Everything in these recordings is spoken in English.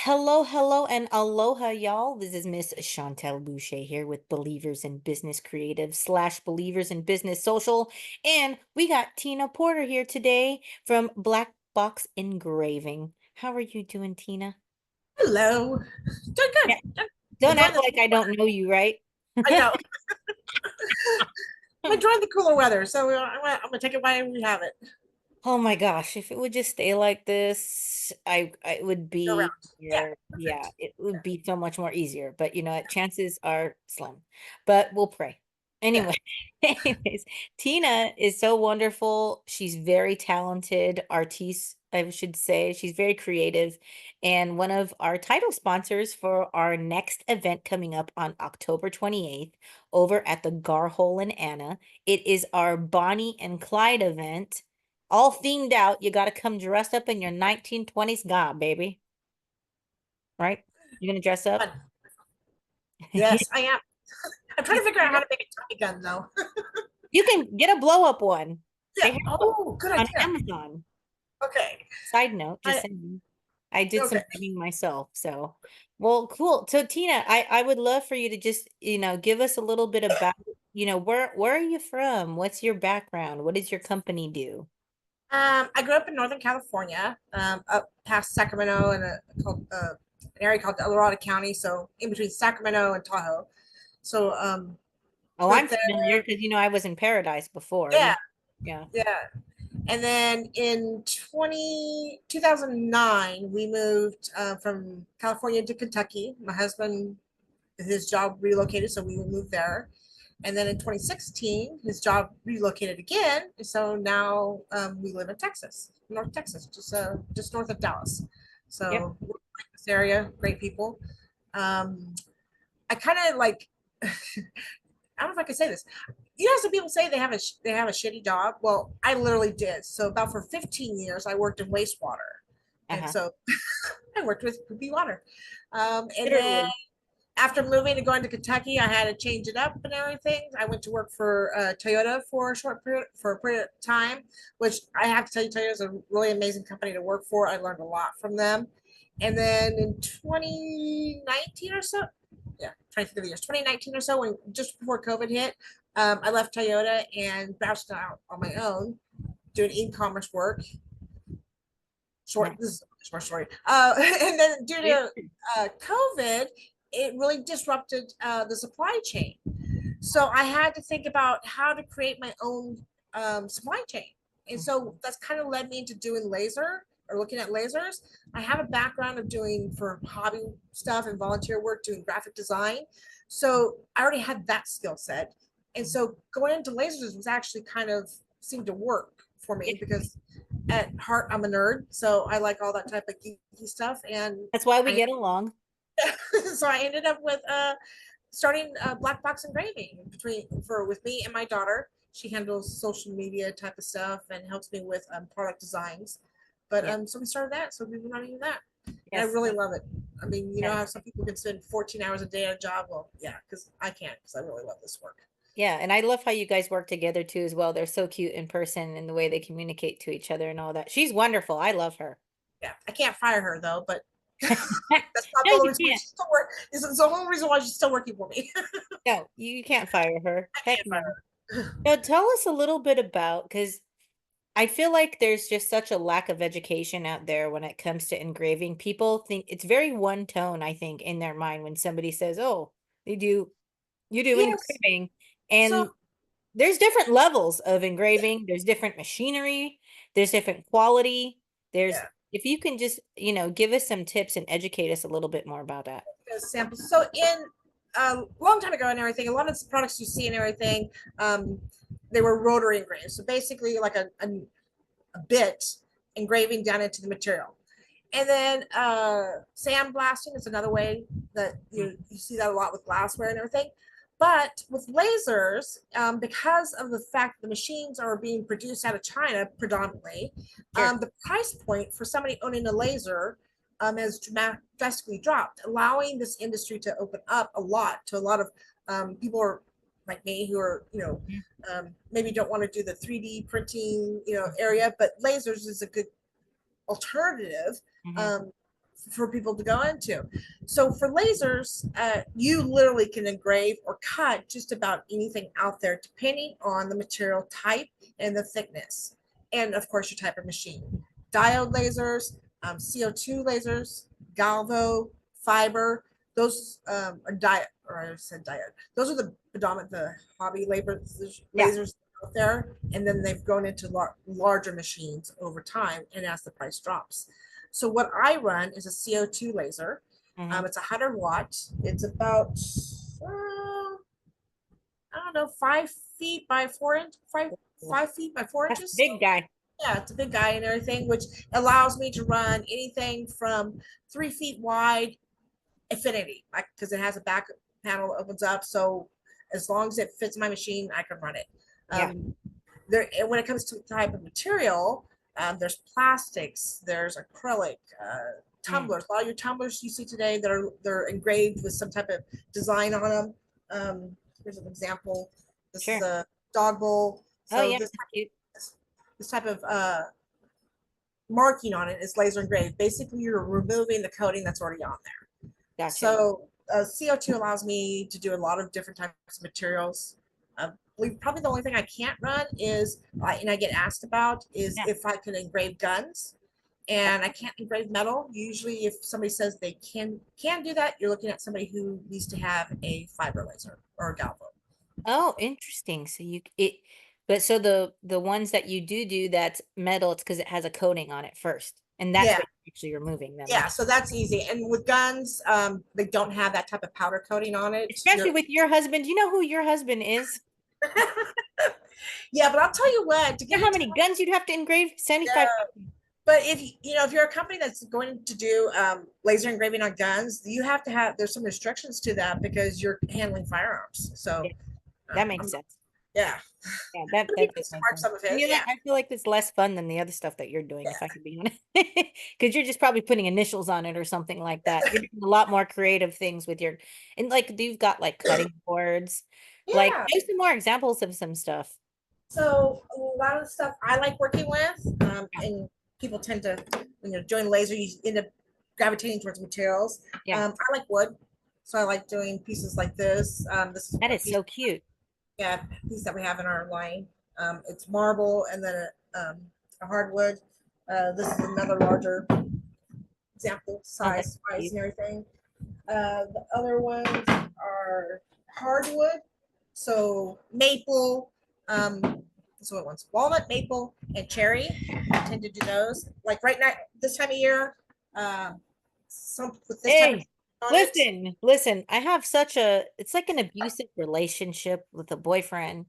Hello, hello, and aloha, y'all. This is Miss Chantel Boucher here with Believers in Business Creative slash Believers in Business Social. And we got Tina Porter here today from Black Box Engraving. How are you doing, Tina? Hello. Doing Yeah. good. I'm Don't enjoying act this like I cool weather. don't know you, right? I know. I'm enjoying the cooler weather, so I'm gonna take it while we have it. Oh my gosh, if it would just stay like this, I would Go be around. Yeah, here. Yeah, perfect. it would be so much more easier. But you know what? Chances are slim. But we'll pray. Yeah. Anyway, anyways, Tina is so wonderful. She's very talented artiste, I should say. She's very creative. And one of our title sponsors for our next event coming up on October 28th over at the Garhole in Anna. It is our Bonnie and Clyde event all themed out. You got to come dressed up in your 1920s garb, baby. Right? You gonna dress up? Fun. Yes, I am. I'm trying to figure out how to make a Tommy gun though. You can get a blow up one. They Yeah. have those Oh, good on idea. Amazon. Okay. Side note, just I saying. I did some okay. digging myself. So, well, cool. So, Tina, I would love for you to just, give us a little bit about, where are you from? What's your background? What does your company do? I grew up in Northern California, up past Sacramento and an area called El Dorado County, so in between Sacramento and Tahoe. So Oh, grew I'm up there. familiar because I was in Paradise before. Yeah, Yeah. yeah. And then in 2009, we moved from California to Kentucky. My husband, his job relocated, so we moved there. And then in 2016, his job relocated again. So now we live in Texas, North Texas, just north of Dallas. Yep. So we're in this area, great people. Um, I kind of like, I don't know if I can say this. You know, some people say they have a shitty job. Well, I literally did. So about for 15 years, I worked in wastewater, and Uh-huh. so I worked with poopy water. And then Literally. after moving and going to Kentucky, I had to change it up and everything. I went to work for Toyota for a short period for a period of time, which I have to tell you, Toyota is a really amazing company to work for. I learned a lot from them. And then in 2019 or so, yeah, trying to think of the years, 2019 or so, when just before COVID hit, I left Toyota and bounced out on my own doing e-commerce work. Nice. This is a short story. And then due to COVID, it really disrupted the supply chain. So I had to think about how to create my own supply chain. And so that's kind of led me into doing laser or looking at lasers. I have a background of doing for hobby stuff and volunteer work, doing graphic design. So I already had that skill set. And so going into lasers was actually kind of seemed to work for Yeah. me because at heart I'm a nerd. So I like all that type of geeky stuff. And That's why we I get along. so I ended up with starting black box engraving with me and my daughter. She handles social media type of stuff and helps me with product designs. But Yeah. so we started that. So we've been running that, and I Yes. really love it. I mean, you know Yes. how some people can spend 14 hours a day at a job. Well, yeah, because I can't because I really love this work. Yeah, and I love how you guys work together too as well. They're so cute in person and the way they communicate to each other and all that. She's wonderful. I love her. Yeah, I can't fire her though, but that's not No, the only you reason why can't. she's still working. It's the only reason why she's still working for me. No, you can't fire her. I Heck can't no. fire her. Now tell us a little bit about because I feel like there's just such a lack of education out there when it comes to engraving. People think it's very one tone, I think, in their mind when somebody says, "Oh, they do you do Yes. engraving." So And there's different levels of engraving. There's different machinery. There's different quality. There's yeah, if you can just, give us some tips and educate us a little bit more about that. samples. So in a long time ago and everything, a lot of the products you see and everything, um, they were rotary engraved. So basically like a bit engraving down into the material. And then sandblasting is another way that you see that a lot with glassware and everything. But with lasers, because of the fact that the machines are being produced out of China predominantly, Sure. the price point for somebody owning a laser has drastically dropped, allowing this industry to open up a lot to a lot of people are like me who are, maybe don't want to do the 3D printing, area, but lasers is a good alternative Hmm. um, for people to go into. So for lasers, you literally can engrave or cut just about anything out there, depending on the material type and the thickness, and of course your type of machine. Diode lasers, CO2 lasers, galvo, fiber. Those are diode, or I said diode. Those are the predominant, the hobby Yeah. lasers out there, and then they've grown into larger machines over time, and as the price drops. So what I run is a CO2 laser. Hmm. It's 100 watt. It's about I don't know, 5 feet by 4 inch, five feet by four That's a inches. big guy. Yeah, it's a big guy and everything, which allows me to run anything from 3 feet wide, infinity, like because it has a back panel that opens up. So as long as it fits my machine, I can run it. Yeah. Um, there, when it comes to the type of material, there's plastics, there's acrylic, Mm. tumblers. A lot of your tumblers you see today, they're engraved with some type of design on them. Here's an example. This is Sure. a dog bowl. Oh So yeah. Cute. this type of marking on it is laser engraved. Basically, you're removing the coating that's already on there. Gotcha. So CO2 allows me to do a lot of different types of materials. I believe probably the only thing I can't run is, and I get asked about, is Yeah. if I can engrave guns. And I can't engrave metal. Usually, if somebody says they can do that, you're looking at somebody who needs to have a fiber laser or a galvo. Oh, interesting. So but so the ones that you do that's metal, it's because it has a coating on it first, and that's Yeah, what you're actually removing them. yeah. So that's easy. And with guns, they don't have that type of powder coating on it. Especially with your husband. Do you know who your husband is? Yeah, but I'll tell you what, to You get know how into many guns you'd have to engrave? yeah, 75. but if if you're a company that's going to do laser engraving on guns, you have to have, there's some restrictions to that because you're handling firearms. So Yeah, that I'm makes not, sense. yeah, Yeah, but he that can does make smart sense. some of And his, you know yeah, what? I feel like it's less fun than the other stuff that you're doing, if I yeah, could be honest. Because you're just probably putting initials on it or something like that. You're yeah. doing a lot more creative things with your, and like you've got like cutting boards. Like, Yeah. give some more examples of some stuff. So a lot of the stuff I like working with, Yeah. and people tend to, when you're doing laser, you end up gravitating towards materials. Yeah. I like wood, so I like doing pieces like this. This is That a is piece, so cute. yeah, piece that we have in our line. It's marble and then a hardwood. This is another larger example, Oh, that's size cute. and everything. The other ones are hardwood, so maple. So what ones? Walnut, maple, and cherry. I tend to do those. Like right now, this time of year, some with this type of Hey, on it. listen, I have it's like an abusive relationship with a boyfriend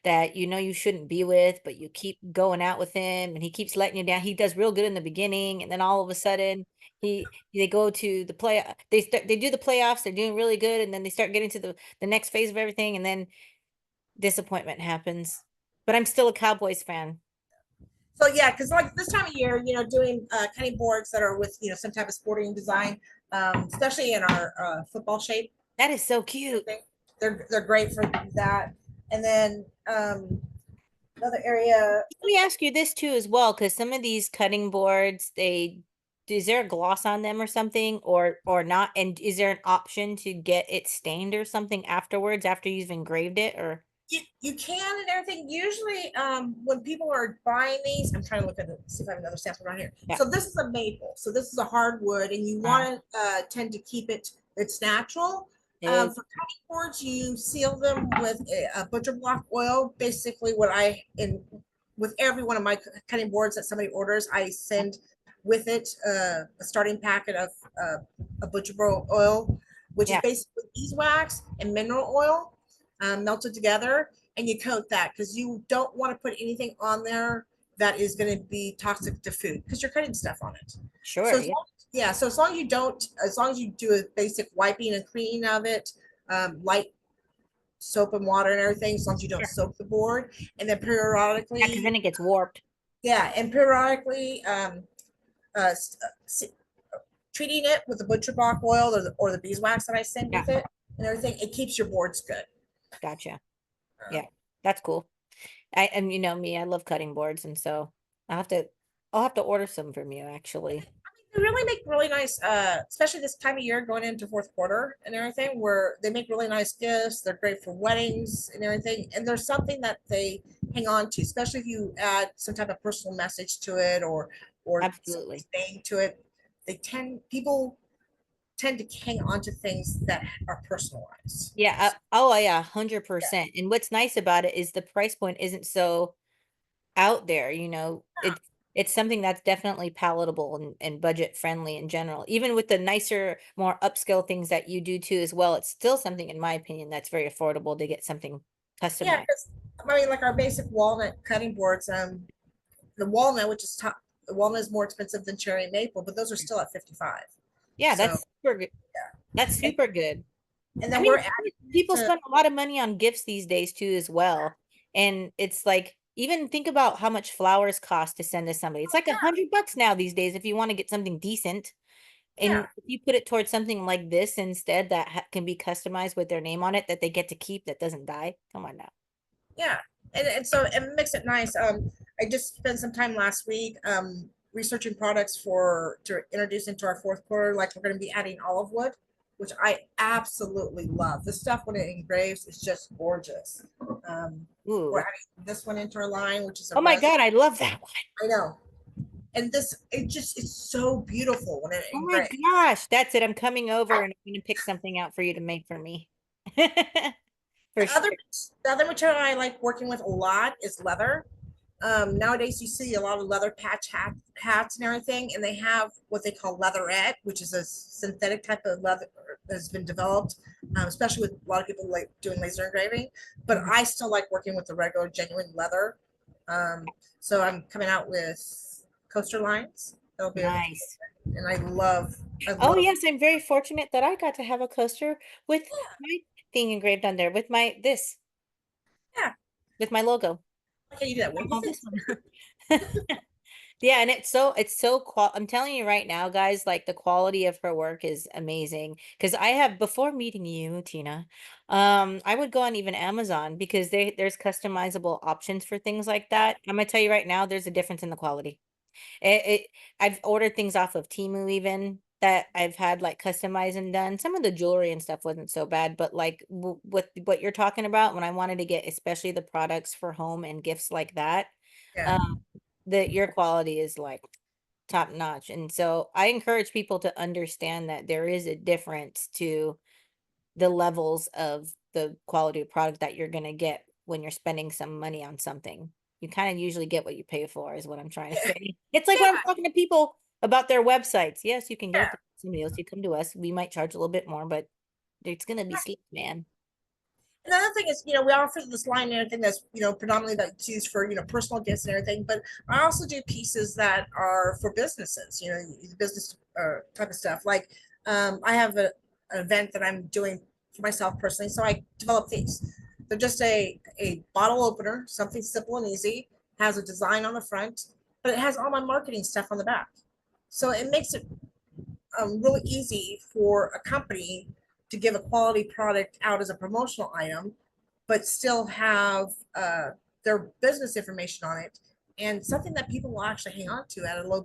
that you know you shouldn't be with, but you keep going out with him and he keeps letting you down. He does real good in the beginning, and then all of a sudden they go to the they do the playoffs, they're doing really good, and then they start getting to the next phase of everything, and then disappointment happens. But I'm still a Cowboys fan. So yeah, because like this time of year, doing cutting boards that are with some type of sporting design, especially in our football shape. That is so cute. They're great for that. And then another area. Let me ask you this too as well, because some of these cutting boards, they is there a gloss on them or something, or not? And is there an option to get it stained or something afterwards after you've engraved it? Or You can and everything. Usually, when people are buying these, I'm trying to look at it, see if I have another sample right here. yeah, So this is a maple. So this is a hardwood, and you uh, want to tend to keep it's natural. it, For cutting boards, you seal them with a butcher block oil. Basically, what I in with every one of my cutting boards that somebody orders, I send with it a starting packet of a butcher block oil, which is yeah, basically beeswax and mineral oil melted together, and you coat that because you don't want to put anything on there that is going to be toxic to food because you're cutting stuff on it. So sure, as yeah, long, yeah, so as long as you don't, as long as you do a basic wiping and cleaning of it, light soap and water and everything, as long as you don't sure, soak the board, and then yeah, because periodically, then it gets warped. yeah, and periodically uh, treating it with the butcher block oil or the beeswax that I send Yeah, with it and everything, it keeps your boards good. gotcha. Um, Yeah, that's cool. And you know me, I love cutting boards, and so I'll have to I'll have to order some from you actually. They really make really nice, especially this time of year going into fourth quarter and everything, where they make really nice gifts. They're great for weddings and everything. And there's something that they hang on to, especially if you add some type of personal message to it or Absolutely. somebody's name to it. People tend to hang on to things that are personalized. Yeah. So, Oh, yeah, yeah, 100%. And what's nice about it is the price point isn't so out there, you know. It's something that's definitely palatable and budget friendly in general. Even with the nicer, more upscale things that you do too as well, it's still something in my opinion that's very affordable to get something yeah, customized. because I mean, like our basic walnut cutting boards, the walnut, which is top, the walnut is more expensive than cherry and maple, but those are still at 55. Yeah, So that's super good. That's and, super good. and I then mean, we're adding people to spend a lot of money on gifts these days too as well. And it's like, even think about how much flowers cost to send to somebody. It's like $100 now these days if you want to get something decent. And yeah, if you put it towards something like this instead that can be customized with their name on it that they get to keep that doesn't die. Come on now. yeah, and so it makes it nice. I just spent some time last week researching products for to introduce into our fourth quarter. Like we're going to be adding olive wood, which I absolutely love. This stuff when it engraves is just gorgeous. We're Ooh. adding this one into our line, which is a Oh my resin. God, I love that one. I know, and this it just it's so beautiful when it Oh my engraves. gosh. That's it. I'm coming over and I'm gonna pick something out for you to make for me. For The sure. other the other material I like working with a lot is leather. Nowadays you see a lot of leather hats and everything, and they have what they call leatherette, which is a synthetic type of leather that's been developed, especially with a lot of people like doing laser engraving. But Mhm. I still like working with the regular genuine leather. Um, so I'm coming out with coaster lines. That'll be, Nice. and I Oh love, yes, I'm very fortunate that I got to have a coaster with my thing engraved on there with my this yeah. with my logo. Okay, you do that with. Oh, this one. Yeah, and I'm telling you right now, guys, like the quality of her work is amazing. Because I have before meeting you, Tina, I would go on even Amazon because there's customizable options for things like that. I'm gonna tell you right now, there's a difference in the quality. I've ordered things off of Temu even that I've had like customized and done. Some of the jewelry and stuff wasn't so bad, but like what you're talking about when I wanted to get especially the products for home and gifts like that, Yeah, um, the your quality is like top notch. And so I encourage people to understand that there is a difference to the levels of the quality of product that you're gonna get when you're spending some money on something. You kind of usually get what you pay for, is what I'm trying to yeah, say. It's like yeah, when I'm talking to people about their websites. Yes, you can get it yeah. to somebody else. You come to us. We might charge a little bit more, but it's gonna be Right. sleek, man. Another thing is, we offer this line and everything that's, predominantly that's used for, personal gifts and everything, but I also do pieces that are for businesses, the business type of stuff. Like, I have an event that I'm doing for myself personally. So I develop these. They're just a bottle opener, something simple and easy, has a design on the front, but it has all my marketing stuff on the back. So it makes it really easy for a company to give a quality product out as a promotional item, but still have their business information on it and something that people will actually hang on to at a low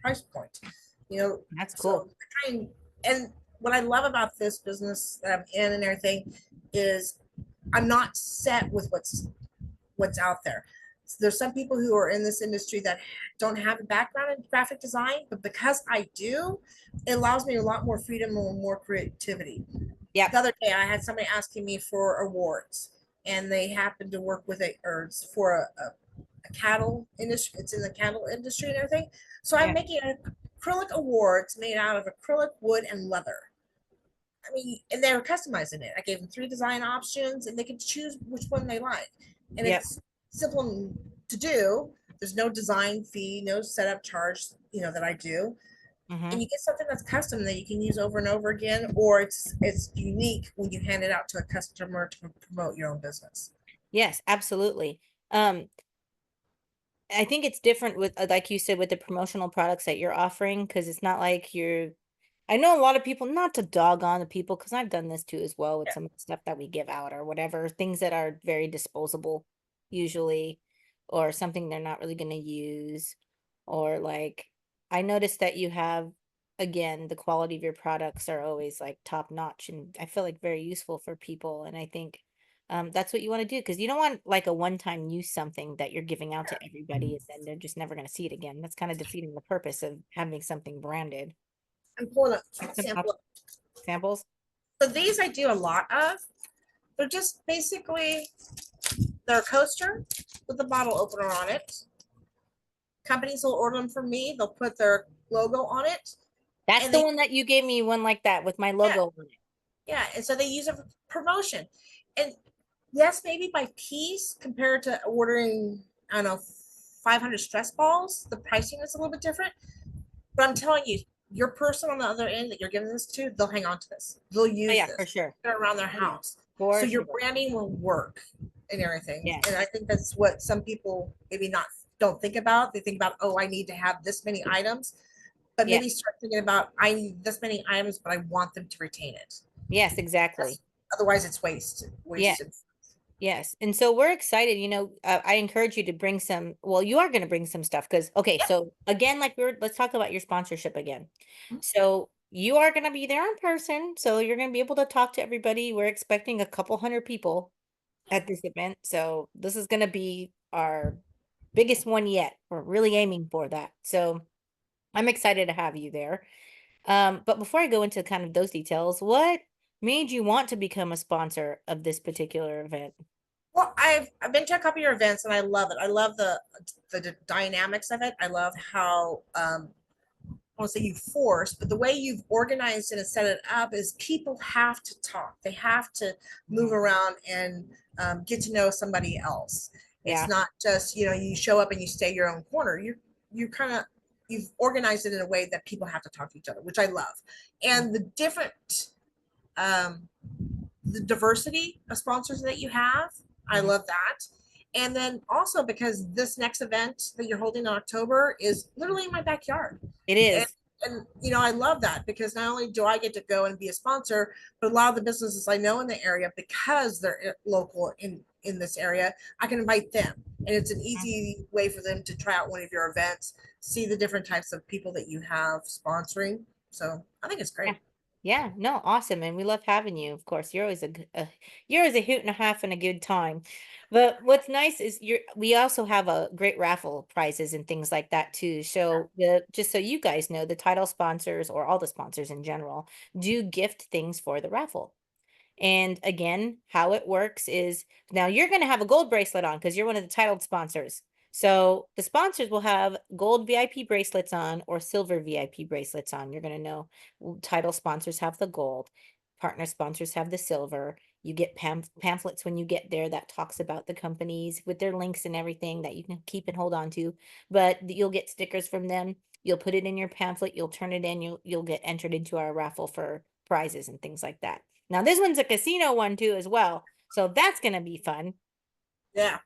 price point. You know, That's cool. so and what I love about this business that I'm in and everything is I'm not set with what's out there. So there's some people who are in this industry that don't have a background in graphic design, but because I do, it allows me a lot more freedom and more creativity. Yep. The other day, I had somebody asking me for awards, and they happened to work with for a cattle industry. It's in the cattle industry and everything. So I'm Yeah. making acrylic awards made out of acrylic, wood, and leather. I mean, and they were customizing it. I gave them 3 design options, and they could choose which one they like. And Yep. it's simple to do. There's no design fee, no setup charge, that I do. And Hmm. you get something that's custom that you can use over and over again, or it's unique when you hand it out to a customer to promote your own business. Yes, absolutely. Um, I think it's different with, like you said, with the promotional products that you're offering, because it's not like you're. I know a lot of people, not to dog on the people, because I've done this too as well with Yeah, some of the stuff that we give out or whatever, things that are very disposable, usually, or something they're not really going to use. Or like, I noticed that you have. again, the quality of your products are always like top notch and I feel like very useful for people. And I think that's what you want to do because you don't want like a one-time use something that you're giving out to everybody and then they're just never going to see it again. That's kind of defeating the purpose of having something branded. I'm pulling a Like some sample. samples. So these I do a lot of. They're just basically they're a coaster with a bottle opener on it. Companies will order them from me. They'll put their logo on it, That's and the they one that you gave me one like that with my yeah, logo on it. yeah, and so they use it for promotion. And yes, maybe by piece compared to ordering, I don't know, 500 stress balls, the pricing is a little bit different. But I'm telling you, your person on the other end that you're giving this to, they'll hang on to this. They'll Oh use yeah, for this. sure. They're around their Oh yeah, house. So for your sure. branding will work and everything. And Yes. I think that's what some people maybe not don't think about. They think about, oh, I need to have this many items, but Yeah. maybe start thinking about I need this many items, but I want them to retain it. Yes, exactly. That's, otherwise, it's wasted. Yeah. Wasted. Yes. And so we're excited, I encourage you to bring some, well, you are going to bring some stuff because, okay, Yep. so again, let's talk about your sponsorship again. So you are going to be there in person. So you're going to be able to talk to everybody. We're expecting a couple hundred people at this event. So this is going to be our biggest one yet. We're really aiming for that. So I'm excited to have you there. But before I go into kind of those details, what made you want to become a sponsor of this particular event? Well, I've been to a couple of your events and I love it. I love the dynamics of it. I love how I won't say you force, but the way you've organized it and set it up is people have to talk. They have to move Mhm. around and get to know somebody else. It's Yeah. not just you show up and you stay your own corner. You kind of you've organized it in a way that people have to talk to each other, which I love. Mm. And um, the diversity of sponsors that you have, I Mhm. love that. And then also because this next event that you're holding in October is literally in my backyard. It And, is. I love that because not only do I get to go and be a sponsor, but a lot of the businesses I know in the area, because they're local in this area, I can invite them. And it's an Mm. easy way for them to try out one of your events, see the different types of people that you have sponsoring. So I think it's Yeah. great. Yeah, no, awesome, and we love having you. Of course, you're always a hoot and a half and a good time. But what's nice is we also have a great raffle prizes and things like that too. So just so you guys know, the title sponsors or all the sponsors in general do gift things for the raffle. And again, how it works is now you're going to have a gold bracelet on because you're one of the titled sponsors. So the sponsors will have gold VIP bracelets on or silver VIP bracelets on. You're going to know title sponsors have the gold, partner sponsors have the silver. You get pamphlets when you get there that talks about the companies with their links and everything that you can keep and hold on to. But you'll get stickers from them. You'll put it in your pamphlet. You'll turn it in. You'll get entered into our raffle for prizes and things like that. Now this one's a casino one too as well. So that's gonna be fun. Yeah.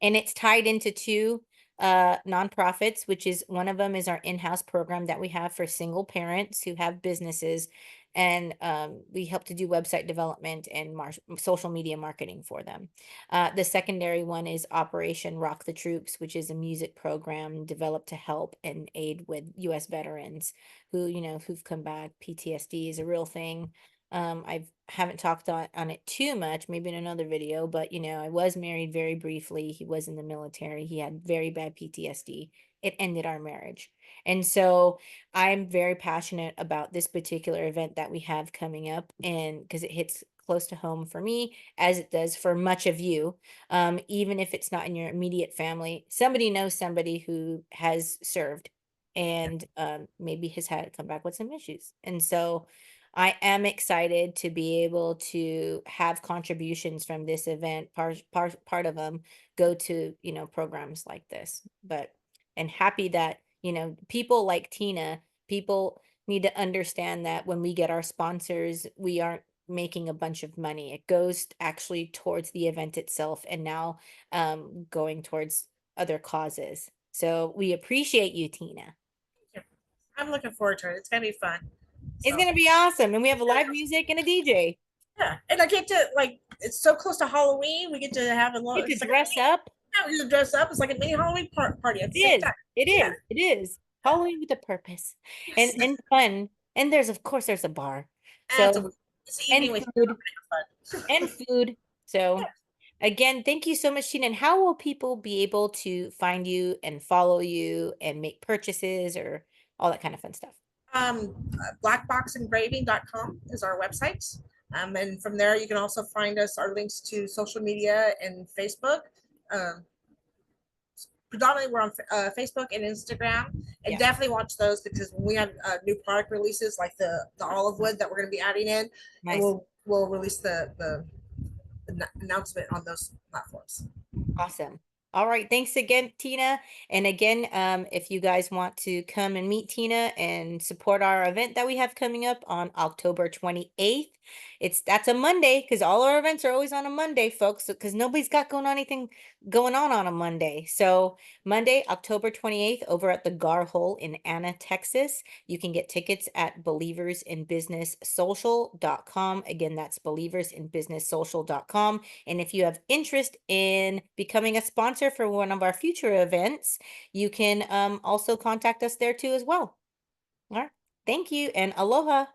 And it's tied into two nonprofits, which is one of them is our in-house program that we have for single parents who have businesses. And we help to do website development and social media marketing for them. The secondary one is Operation Rock the Troops, which is a music program developed to help and aid with U.S. veterans who've come back. PTSD is a real thing. I haven't talked on it too much, maybe in another video, but I was married very briefly. He was in the military. He had very bad PTSD. It ended our marriage. And so I'm very passionate about this particular event that we have coming up, and because it hits close to home for me, as it does for much of you. Even if it's not in your immediate family, somebody knows somebody who has served and maybe has had to come back with some issues. And so I am excited to be able to have contributions from this event. Part of them go to, programs like this. But and happy that, people like Tina, people need to understand that when we get our sponsors, we aren't making a bunch of money. It goes actually towards the event itself and now going towards other causes. So we appreciate you, Tina. I'm looking forward to it. It's gonna be fun. It's So gonna be awesome. And we have live music and a DJ. yeah, and I get to like it's so close to Halloween. We get to have a little. Get to It's like dress up. we just dress up. It's like a mini Halloween party at It the same is. time. It Yeah, is. It is. following with a purpose Yes. and fun. And there's of course there's a bar. And So it's the and evening with you. food I'm gonna have and fun. food. So again, thank you so much, Tina. And how will people be able to find you and follow you and make purchases or all that kind of fun stuff? Blackboxengraving.com is our website. And from there, you can also find us our links to social media and Facebook. Um, Predominantly, we're on Facebook and Instagram, and Yeah, definitely watch those because when we have new product releases like the olive wood that we're going to be adding in, and nice. we'll release the announcement on those platforms. Awesome. All right. Thanks again, Tina. And again, if you guys want to come and meet Tina and support our event that we have coming up on October 28th, that's a Monday because all our events are always on a Monday, folks, because nobody's got going on anything going on a Monday. So Monday, October 28th, over at the Gar Hole in Anna, Texas. You can get tickets at believersinbusinesssocial.com. Again, that's believersinbusinesssocial.com. And if you have interest in becoming a sponsor for one of our future events, you can also contact us there too as well. All right. Thank you and aloha.